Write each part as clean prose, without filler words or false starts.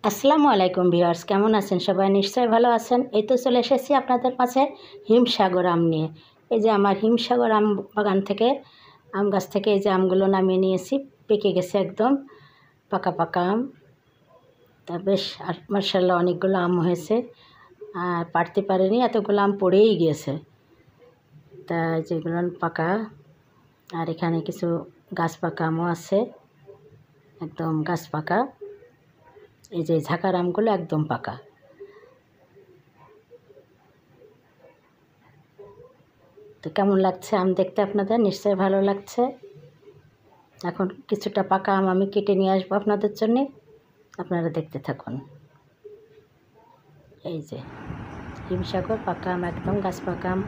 আসসালামু আলাইকুম ভিউয়ার্স, কেমন আছেন সবাই? নিশ্চয়ই ভালো আছেন। এই তো চলে এসেছি আপনাদের কাছে হিমসাগর আম নিয়ে। এই যে আমার হিমসাগর আম বাগান থেকে, আম গাছ থেকে এই যে আমগুলো নামিয়ে নিয়েছি। পেকে গেছে একদম পাকা পাকা আম। তা বেশ মাশাআল্লাহ অনেকগুলো আম হয়েছে, আর পাড়তে পারিনি, এতগুলো আম পড়েই গিয়েছে। তা যেগুলো পাকা, আর এখানে কিছু গাছ পাকা আমও আছে, একদম গাছ পাকা। এই যে ঝাঁকার আমগুলো একদম পাকা। তো কেমন লাগছে আম দেখতে আপনাদের? নিশ্চয়ই ভালো লাগছে। এখন কিছুটা পাকা আম আমি কেটে নিয়ে আসবো আপনাদের জন্যে, আপনারা দেখতে থাকুন। এই যে হিমসাগর পাকা আম, একদম গাছ পাকা আম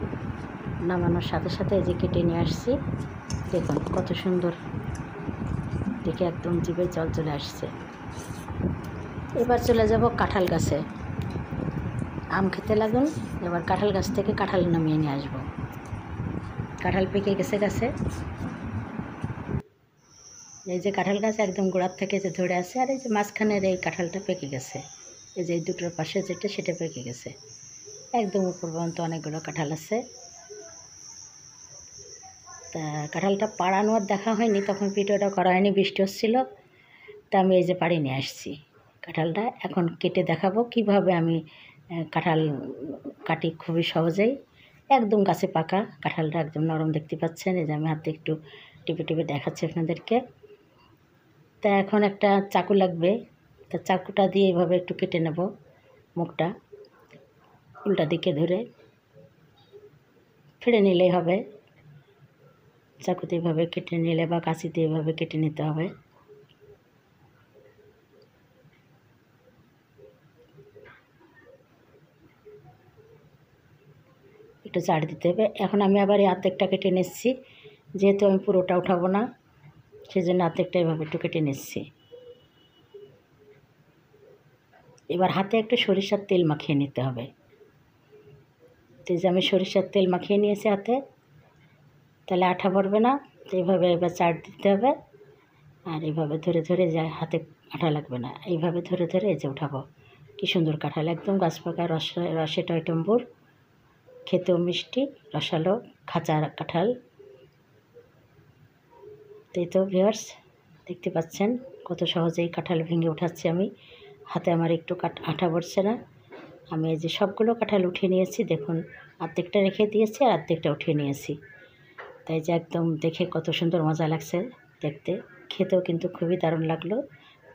নামানোর সাথে সাথে এই যে কেটে নিয়ে আসছি। দেখুন কত সুন্দর, দেখে একদম জিভে জল চলে আসছে। এবার চলে যাব কাঁঠাল গাছে। আম খেতে লাগুন, এবার কাঁঠাল গাছ থেকে কাঁঠাল নামিয়ে নিয়ে আসবো। কাঁঠাল পেকে গেছে গাছে। এই যে কাঁঠাল গাছ একদম গোড়ার থেকে যে ধরে আছে, আর এই যে মাঝখানের এই কাঁঠালটা পেকে গেছে। এই যে এই দুটোর পাশে যেটা, সেটা পেকে গেছে। একদম উপর পর্যন্ত অনেকগুলো কাঁঠাল আছে। তা কাঁঠালটা পাড়ানো আর দেখা হয়নি, তখন ভিডিওটা করা হয়নি, বৃষ্টি হচ্ছিল। তা আমি এই যে পাড়ে নিয়ে আসছি কাঁঠালটা। এখন কেটে দেখাবো কিভাবে আমি কাঁঠাল কাটি, খুবই সহজেই। একদম গাছে পাকা কাঁঠালটা, একদম নরম দেখতে পাচ্ছেন। এই যে আমি হাতে একটু টিপে টিপে দেখাচ্ছি আপনাদেরকে। তা এখন একটা চাকু লাগবে, তা চাকুটা দিয়ে এইভাবে একটু কেটে নেব। মুখটা উল্টা দিকে ধরে ফেড়ে নিলেই হবে। চাকুতে এইভাবে কেটে নিলে বা কাঁচিতে এইভাবে কেটে নিতে হবে। একটু চাড় দিতে হবে। এখন আমি আবার এই অর্ধেকটা কেটে নিচ্ছি, যেহেতু আমি পুরোটা উঠাবো না, সেজন্য অর্ধেকটা এইভাবে একটু কেটে নিচ্ছি। এবার হাতে একটু সরিষার তেল মাখিয়ে নিতে হবে। তো যে আমি সরিষার তেল মাখিয়ে নিয়েছি হাতে, তাহলে আঠা পড়বে না। তো এইভাবে এবার চাড় দিতে হবে, আর এইভাবে ধরে ধরে যায়, হাতে আঠা লাগবে না। এইভাবে ধরে ধরে এই যে উঠাবো। কী সুন্দর কাঁঠাল, একদম গাছ পাকা, রসে টয়টম্বুর, খেতেও মিষ্টি, রসালো খাঁচা কাঁঠাল। তাই তো ভিউয়ার্স, দেখতে পাচ্ছেন কত সহজেই কাঁঠাল ভেঙে উঠাচ্ছি আমি। হাতে আমার একটু আঠা পড়ছে না। আমি এই যে সবগুলো কাঁঠাল উঠিয়ে নিয়েছি, দেখুন অর্ধেকটা রেখে দিয়েছি আর অর্ধেকটা উঠিয়ে নিয়েছি। তাই যে একদম দেখে কত সুন্দর মজা লাগছে দেখতে, খেতেও কিন্তু খুবই দারুণ লাগলো।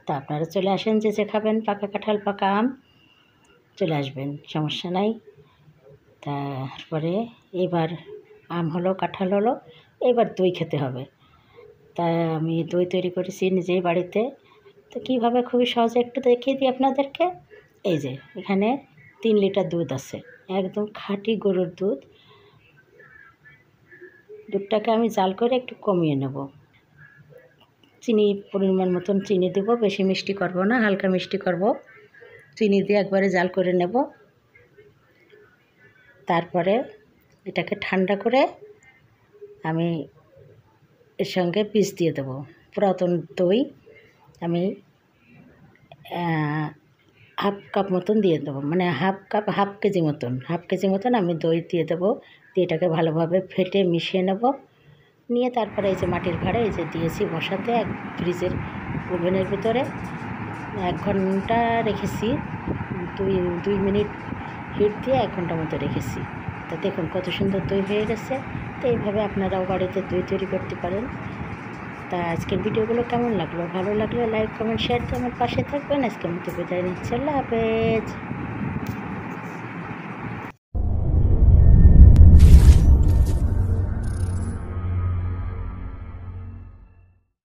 তা আপনারা চলে আসেন, যে খাবেন পাকা কাঁঠাল পাকা আম, চলে আসবেন, সমস্যা নাই। তারপরে এবার আম হলো, কাঁঠাল হলো, এবার দই খেতে হবে। তা আমি দই তৈরি করেছি নিজেই বাড়িতে। তো কীভাবে, খুবই সহজে একটু দেখিয়ে দিই আপনাদেরকে। এই যে এখানে 3 লিটার দুধ আছে, একদম খাঁটি গরুর দুধ। দুধটাকে আমি জাল করে একটু কমিয়ে নেব। চিনি পরিমাণ মতন চিনি দেবো, বেশি মিষ্টি করব না, হালকা মিষ্টি করব। চিনি দিয়ে একবারে জাল করে নেব। তারপরে এটাকে ঠান্ডা করে আমি এর সঙ্গে বীজ দিয়ে দেবো। পুরাতন দই আমি হাফ কাপ মতন দিয়ে দেবো, মানে হাফ কেজি মতন আমি দই দিয়ে দেবো। দিয়ে এটাকে ভালোভাবে ফেটে মিশিয়ে নেব। নিয়ে তারপরে এই যে মাটির ভাঁড়ে এই যে দিয়েছি বসাতে, ফ্রিজের ওভেনের ভিতরে 1 ঘন্টা রেখেছি। 2 মিনিট হিট দিয়ে 1 ঘন্টা মতো রেখেছি। তা দেখুন কত সুন্দর দই হয়ে গেছে। তো এইভাবে আপনারাও বাড়িতে দই তৈরি করতে পারেন। তা আজকের ভিডিওগুলো কেমন লাগলো? ভালো লাগলে লাইক কমেন্ট শেয়ার দিয়ে আমার পাশে থাকবেন। আজকের মতো বিদায় নিচ্ছি, আল্লাহ হাফেজ।